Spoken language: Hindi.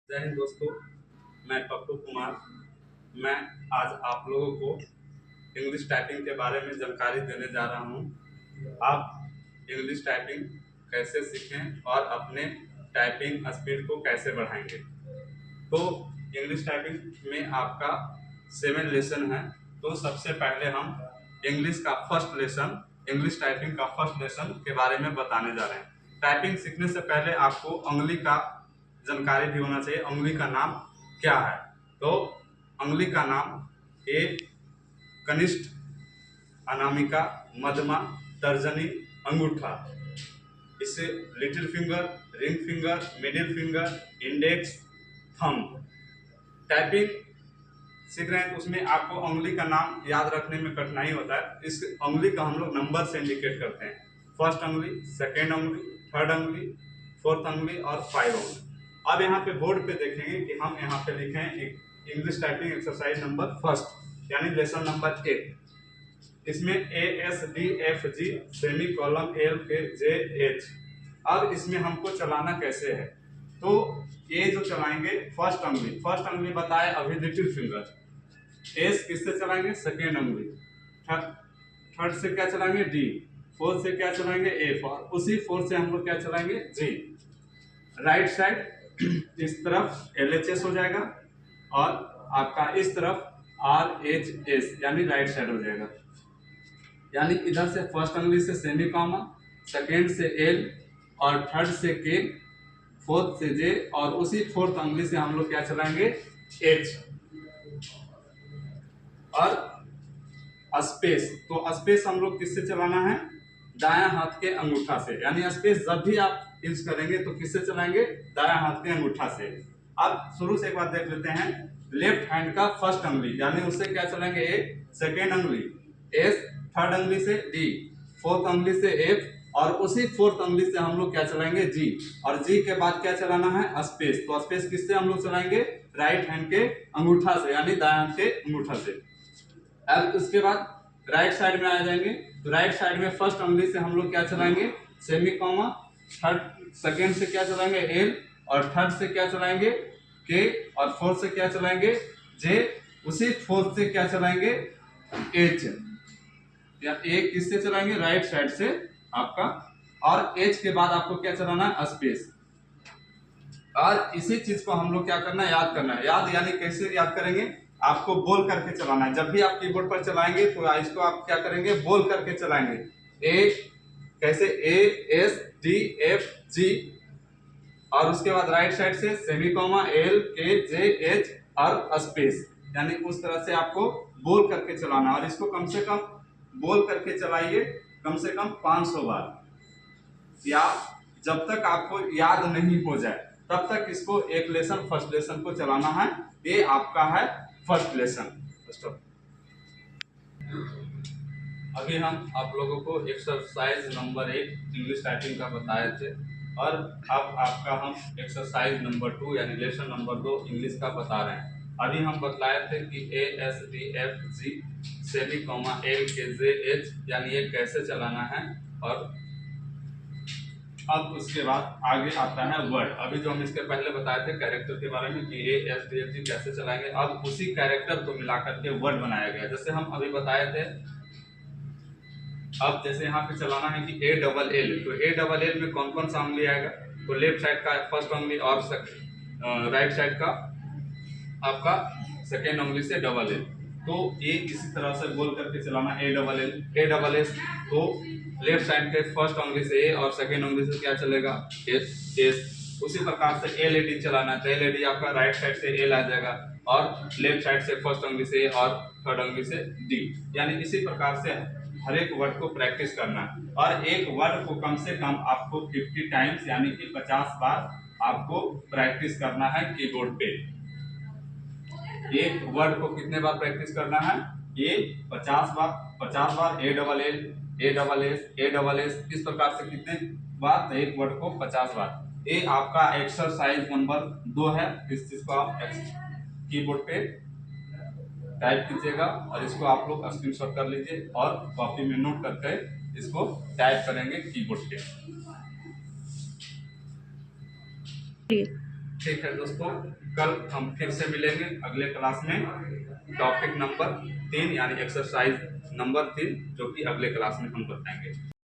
जय हिंद दोस्तों। मैं पप्पू कुमार। मैं आज आप लोगों को इंग्लिश टाइपिंग के बारे में जानकारी देने जा रहा हूँ। आप इंग्लिश टाइपिंग कैसे सीखें और अपने टाइपिंग स्पीड को कैसे बढ़ाएंगे। तो इंग्लिश टाइपिंग में आपका 7 लेसन है। तो सबसे पहले हम इंग्लिश टाइपिंग का फर्स्ट लेसन के बारे में बताने जा रहे हैं। टाइपिंग सीखने से पहले आपको उंगली का जानकारी भी होना चाहिए। उंगली का नाम क्या है? तो उंगली का नाम ए कनिष्ठ, अनामिका, मध्यमा, तर्जनी, अंगूठा। इसे little finger, ring finger, middle finger, index, thumb. Typing सीख रहे हैं तो उसमें आपको उंगली का नाम याद रखने में कठिनाई होता है। इस उंगली का हम लोग नंबर से इंडिकेट करते हैं। फर्स्ट उंगली, सेकेंड उंगली, थर्ड उंगली, फोर्थ उंगली और 5 उंगली। अब यहाँ पे बोर्ड पे देखेंगे कि हम यहाँ पे लिखे हैं English typing exercise number first यानी लेसन नंबर 8। इसमें ASDFG सेमी कॉलम LKJH। अब इसमें हमको चलाना कैसे है? तो ये जो चलाएंगे फर्स्ट उंगली बताए अभी लिटिल फिंगर। एस किससे चलाएंगे? सेकेंड उंगली। थर्ड से क्या चलाएंगे? डी। फोर्थ से क्या चलाएंगे? एफ। और उसी फोर्थ से हम लोग क्या चलाएंगे? जी। राइट साइड इस तरफ LHS हो जाएगा और आपका इस तरफ RHS यानी राइट साइड हो जाएगा। यानी इधर से फर्स्ट उंगली से सेमी कॉमा, सेकेंड से L और थर्ड से K, फोर्थ से J और उसी फोर्थ उंगली से हम लोग क्या चलाएंगे? H। और स्पेस, तो स्पेस हम लोग किससे चलाना है? दायां हाथ के अंगूठा से। यानी स्पेस जब भी आप यूज करेंगे तो किससे चलाएंगे? दायां हाथ के अंगूठा से। अब शुरू से एक बार देख लेते हैं। लेफ्ट हैंड का फर्स्ट उंगली यानी उससे क्या चलाएंगे? ए। सेकेंड उंगली एस, थर्ड उंगली से डी, फोर्थ उंगली से एफ और उसी फोर्थ उंगली से हम लोग क्या चलाएंगे? जी। और जी के बाद क्या चलाना है? स्पेस। तो स्पेस किससे हम लोग चलाएंगे? राइट हैंड के अंगूठा से यानी दायां हाथ के अंगूठा से। अब उसके बाद राइट साइड में आ जाएंगे तो राइट साइड में फर्स्ट उंगली से हम लोग क्या चलाएंगे? सेमी कॉमा, थर्ड सेकेंड से क्या चलाएंगे? एल और थर्ड से क्या चलाएंगे? के और फोर्थ से क्या चलाएंगे? जे। उसी फोर्थ से क्या चलाएंगे? एच। या ए किससे चलाएंगे? राइट साइड से आपका। और एच के बाद आपको क्या चलाना है? स्पेस। और इसी चीज को हम लोग क्या करना है? याद करना है। याद यानी कैसे याद करेंगे? आपको बोल करके चलाना है। जब भी आप कीबोर्ड पर चलाएंगे तो इसको आप क्या करेंगे? बोल करके चलाएंगे। ए कैसे? ASDFG और उसके बाद राइट साइड से सेमी कॉमा LKJH और स्पेस। यानी उस तरह से आपको बोल करके चलाना। और इसको कम से कम बोल करके चलाइए कम से कम 500 बार, या जब तक आपको याद नहीं हो जाए तब तक इसको एक लेसन फर्स्ट लेसन को चलाना है। ये आपका है फर्स्ट लेसन। अभी हम आप लोगों को एक्सरसाइज नंबर 1 इंग्लिश टाइपिंग का बताए थे और अब आपका हम एक्सरसाइज नंबर 2 यानी लेसन नंबर 2 इंग्लिश का बता रहे हैं। अभी हम बतलाए थे कि ASDFG सेमी कॉमा LKJH यानी ये कैसे चलाना है। और अब उसके बाद आगे आता है वर्ड। अभी जो हम इसके पहले बताए थे कैरेक्टर के बारे में कि ASDFG कैसे चलाएंगे, अब उसी कैरेक्टर को मिलाकर के वर्ड बनाया गया। जैसे हम अभी बताए थे, अब जैसे यहाँ पे चलाना है कि ALL, तो ALL में कौन कौन सा उंगली आएगा? तो लेफ्ट साइड का फर्स्ट उंगली और राइट साइड का आपका सेकेंड उंगली से डबल एल। तो ये इसी तरह से बोल करके चलाना ALL। तो लेफ्ट साइड के फर्स्ट उंगली से ए और सेकेंड उंगली से क्या चलेगा? एस। उसी प्रकार से LAD चलाना है तो LAD आपका राइट साइड से एल आ जाएगा और लेफ्ट साइड से फर्स्ट उंगली से ए और थर्ड उंगली से डी। यानी इसी प्रकार से हर एक वर्ड को प्रैक्टिस करना है। और एक वर्ड को कम से कम आपको 50 टाइम्स यानी कि 50 बार आपको प्रैक्टिस करना है कीबोर्ड पे। एक वर्ड को कितने बार प्रैक्टिस करना है? ये 50 बार। 50 बार ASS इस प्रकार से कितने बार? तो एक वर्ड को 50 बार। ये आपका एक्सरसाइज नंबर 2 है। इस चीज को आप कीबोर्ड पे टाइप कीजिएगा और इसको आप लोग स्क्रीनशॉट कर लीजिए और कॉपी में नोट करके इसको टाइप करेंगे कीबोर्ड पे। ठीक है दोस्तों, कल हम फिर से मिलेंगे अगले क्लास में, टॉपिक नंबर 3 यानी एक्सरसाइज नंबर 3, जो कि अगले क्लास में हम बताएंगे।